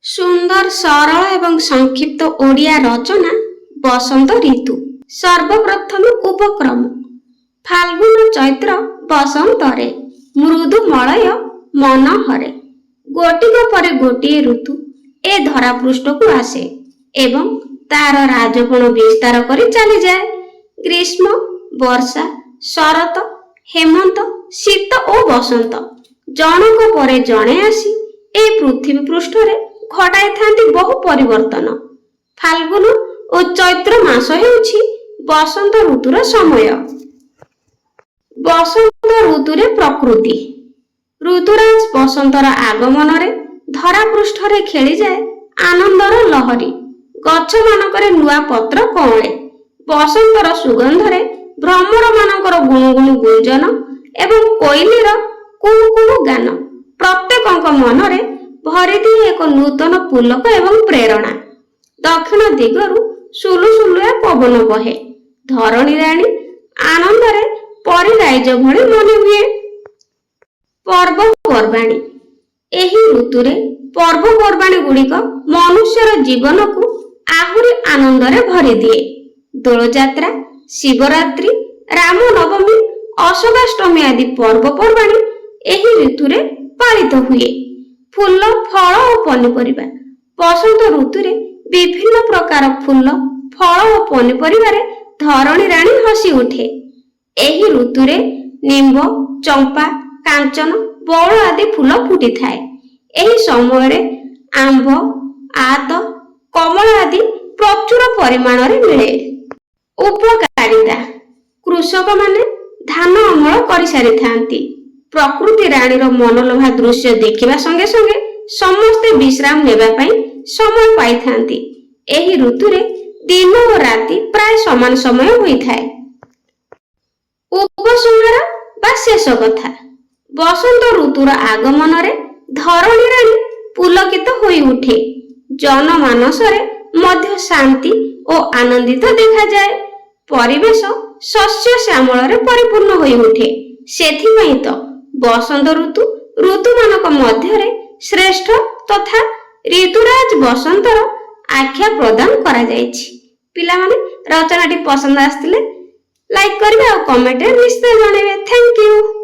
सुंदर सरल एवं संक्षिप्त ओडिया रचना बसंत ऋतु। सर्वप्रथम उपक्रम फाल्गुन चैत्र बसंतरे मृदु मलय मन हरे। गोटिक परे गोटिए ऋतु ए धरा पृष्ठ को आसे एवं तार राजपण विस्तार करी चली जाए। ग्रीष्म वर्षा शरत हेमंत शीत और बसंत जनक परे जणे आसी ए पृथ्वी पृष्ठ रे घटाई थांती बहु परिवर्तन। फाल्गुन और चैत्र मास हेउछि बसंत ऋतुर समय। बसंत ऋतुरे प्रकृति ऋतुराज बसंतर आगमन रे धरा पृष्ठ रे खेली जाए आनंदर लहरी। गछ मानकरे नुआ पत्र कौळे बसंतर सुगंध रे भ्रमर मानकर गुणुगुणु गुंजन एवं कोइलीर कुहू कुहू गान प्रत्येकଙ୍କ मनरे भरी दिए एक नूतन पुलक एवं प्रेरणा। दक्षिण दिगरु सुलुसुलुआ पवन बहे। धरणी राणी आनंदरे परिराइज भଳି मने हुए। पर्वपर्वाणी एही ऋतुरे पर्वपर्वाणी गुड़िक मनुष्यर जीवन को आहुरी आनंदरे भरी दिए। दोल यात्रा शिवरात्रि रामनवमी अशोकाष्टमी आदि पर्वपर्वाणी एही ऋतुरे पालित हुए। फूल फल और पनीपरिबा बसंत ऋतुरे विभिन्न प्रकार फूल फल और पनीपरिबारे धरणी राणी हसी उठे। एही ऋतुरे निम्ब चंपा कांचन बौल आदि फूल फुटी थाए। एही समय आंब आत कमल आदि प्रचुर परिमाण रे मिले। उपकारिता कृषक माने धान अमल करि सारि थांती। प्रकृति रानीर मनलोभा दृश्य देखिबा संगे संगे समस्ते विश्राम नेबा पई समय पाई थांती। एही ऋतुरे दिन और राति प्राय समान समय होई थाए। उपसंहार बा शेष कथा बसंत ऋतुर आगमन रे धरणी रानी पुलकित होई उठे। जनमानस रे मध्य शांति और आनंदित देखा जाए। परिवेश शस्य श्यामल रे परिपूर्ण होई उठे। सेथिपई तो बसंत ऋतु मानक मध्य श्रेष्ठ तथा ऋतुराज बसंतर आख्या प्रदान करा जायछि। पिला माने रचनाटी पसंद आस्तिले लाइक करिवे और कमेंट रे निश्चय जणाइबे। Thank you.